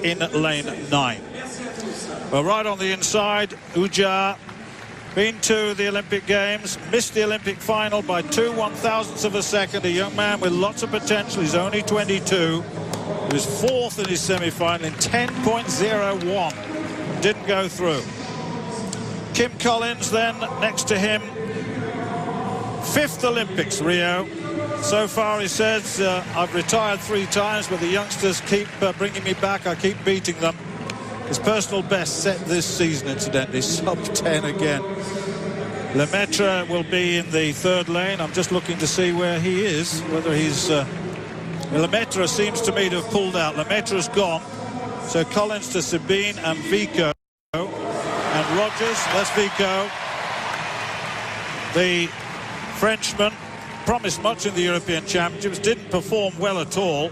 in lane 9. Well, right on the inside, Ujah, been to the Olympic Games, missed the Olympic final by 2/1000ths of a second. A young man with lots of potential. He's only 22. He was 4th in his semi-final in 10.01. Didn't go through. Kim Collins then next to him. 5th Olympics, Rio. So far, he says, I've retired 3 times, but the youngsters keep bringing me back. I keep beating them. His personal best set this season, incidentally, sub-10 again. Lemaitre will be in the 3rd lane. I'm just looking to see where he is, whether he's... Lemaitre seems to me to have pulled out. Lemaitre has gone. So Collins to Sabine and Vico. And Rogers, that's Vico. The Frenchman promised much in the European Championships, didn't perform well at all.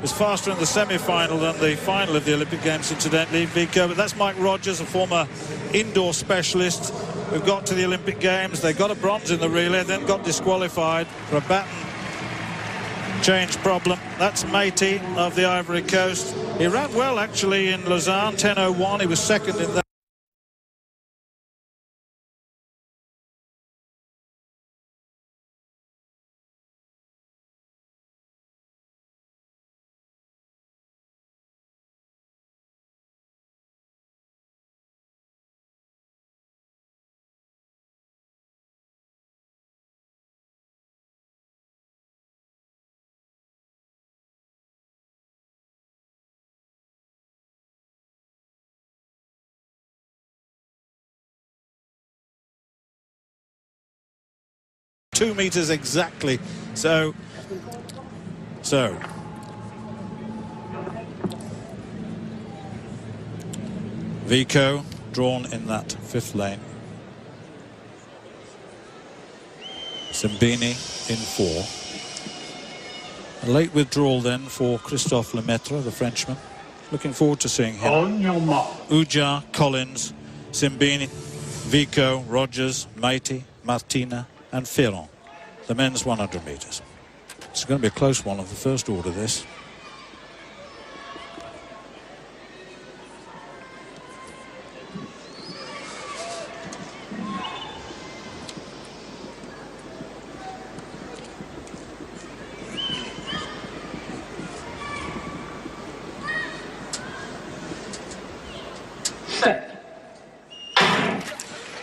Was faster in the semi-final than the final of the Olympic Games, incidentally, Vico. But that's Mike Rogers, a former indoor specialist who got to the Olympic Games. They got a bronze in the relay, then got disqualified for a baton change problem. That's Matey of the Ivory Coast. He ran well, actually, in Lausanne, 10:01. He was 2nd in that. Two meters exactly. So Vico drawn in that 5th lane. Simbini in 4. A late withdrawal then for Christophe Lemaitre, the Frenchman. Looking forward to seeing him. Ujah, Collins, Simbini, Vico, Rogers, Matey, Martina and Ferrand, the men's 100 metres. It's going to be a close one of the first order, this.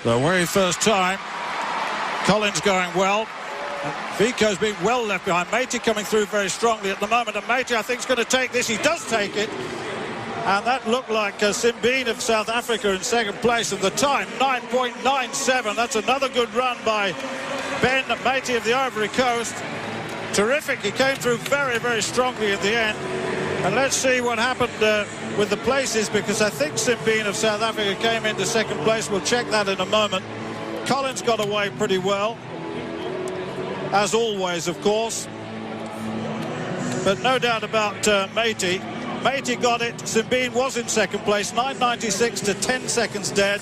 The very first time. Collins going well. Vico's been well left behind. Matey coming through very strongly at the moment. And Matey, I think, is going to take this. He does take it. And that looked like Simbine of South Africa in 2nd place. And the time, 9.97. That's another good run by Ben Matey of the Ivory Coast. Terrific. He came through very, very strongly in the end. And let's see what happened with the places, because I think Simbine of South Africa came into 2nd place. We'll check that in a moment. Collins got away pretty well, as always, of course. But no doubt about Matey. Matey got it. Simbine was in 2nd place, 9.96 to 10 seconds dead.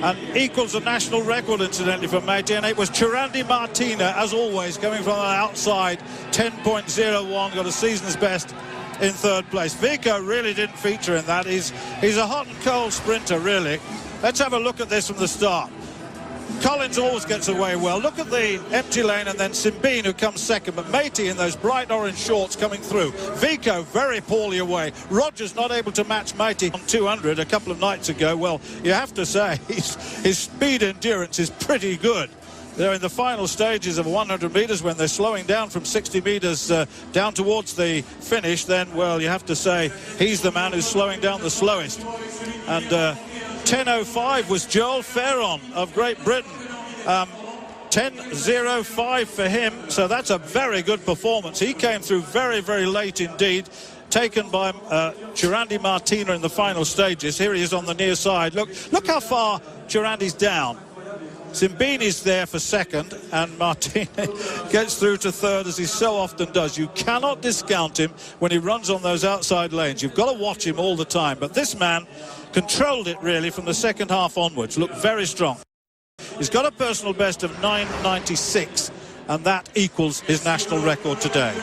And equals a national record, incidentally, for Matey. And it was Chirandi Martina, as always, coming from the outside, 10.01, got a season's best in 3rd place. Vico really didn't feature in that. He's a hot and cold sprinter, really. Let's have a look at this from the start. Collins always gets away well. Look at the empty lane, and then Simbine, who comes 2nd. But Matey in those bright orange shorts coming through. Vico very poorly away. Rogers not able to match Matey on 200 a couple of nights ago. Well, you have to say his speed endurance is pretty good. They're in the final stages of 100 metres. When they're slowing down from 60 metres down towards the finish, then, well, you have to say he's the man who's slowing down the slowest. And 10.05 was Joel Ferrand of Great Britain. 10.05 for him, so that's a very good performance. He came through very, very late indeed, taken by Chirandi Martina in the final stages. Here he is on the near side. Look how far Chirandi's down. Simbini's there for 2nd, and Martina gets through to 3rd, as he so often does. You cannot discount him when he runs on those outside lanes. You've got to watch him all the time. But this man controlled it, really, from the 2nd half onwards. Looked very strong. He's got a personal best of 9.96, and that equals his national record today.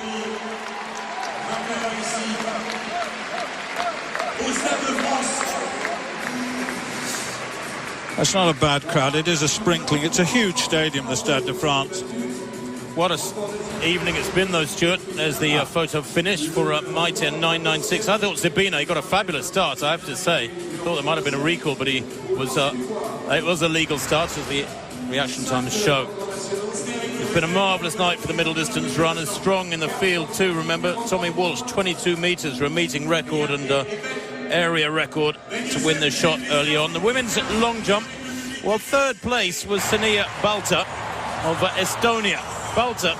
That's not a bad crowd. It is a sprinkling. It's a huge stadium, the Stade de France. What a evening it's been, though, Stuart. There's the photo finish for Maite in 9.96. I thought Zibina, he got a fabulous start, I have to say. Thought there might have been a recall, but it was a legal start, as the reaction times show. It's been a marvellous night for the middle distance runners. Strong in the field too, remember. Tommy Walsh, 22 metres for a meeting record and area record to win the shot early on. The women's long jump, well, third place was Sania Balta of Estonia. Balta